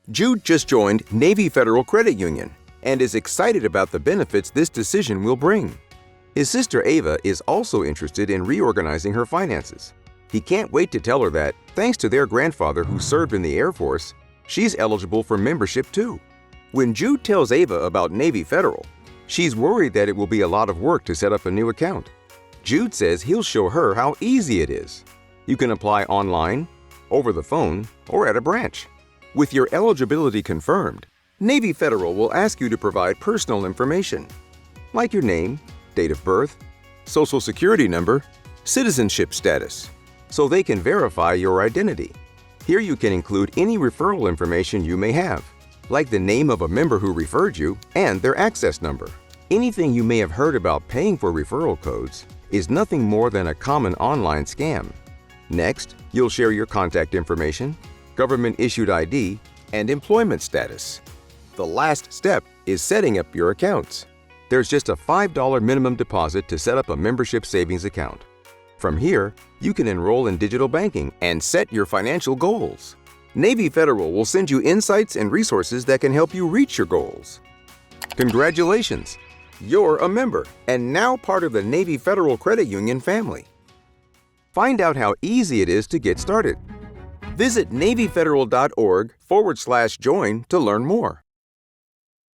Jude just joined Navy Federal Credit Union and is excited about the benefits this decision will bring. His sister Ava is also interested in reorganizing her finances. He can't wait to tell her that, thanks to their grandfather who served in the Air Force, she's eligible for membership too. When Jude tells Ava about Navy Federal, she's worried that it will be a lot of work to set up a new account. Jude says he'll show her how easy it is. You can apply online, over the phone, or at a branch. With your eligibility confirmed, Navy Federal will ask you to provide personal information, like your name, date of birth, social security number, citizenship status, so they can verify your identity. Here you can include any referral information you may have, like the name of a member who referred you and their access number. Anything you may have heard about paying for referral codes is nothing more than a common online scam. Next, you'll share your contact information, government-issued ID, and employment status. The last step is setting up your accounts. There's just a $5 minimum deposit to set up a membership savings account. From here, you can enroll in digital banking and set your financial goals. Navy Federal will send you insights and resources that can help you reach your goals. Congratulations! You're a member and now part of the Navy Federal Credit Union family. Find out how easy it is to get started. Visit NavyFederal.org/join to learn more.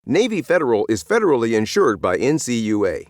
Navy Federal is federally insured by NCUA.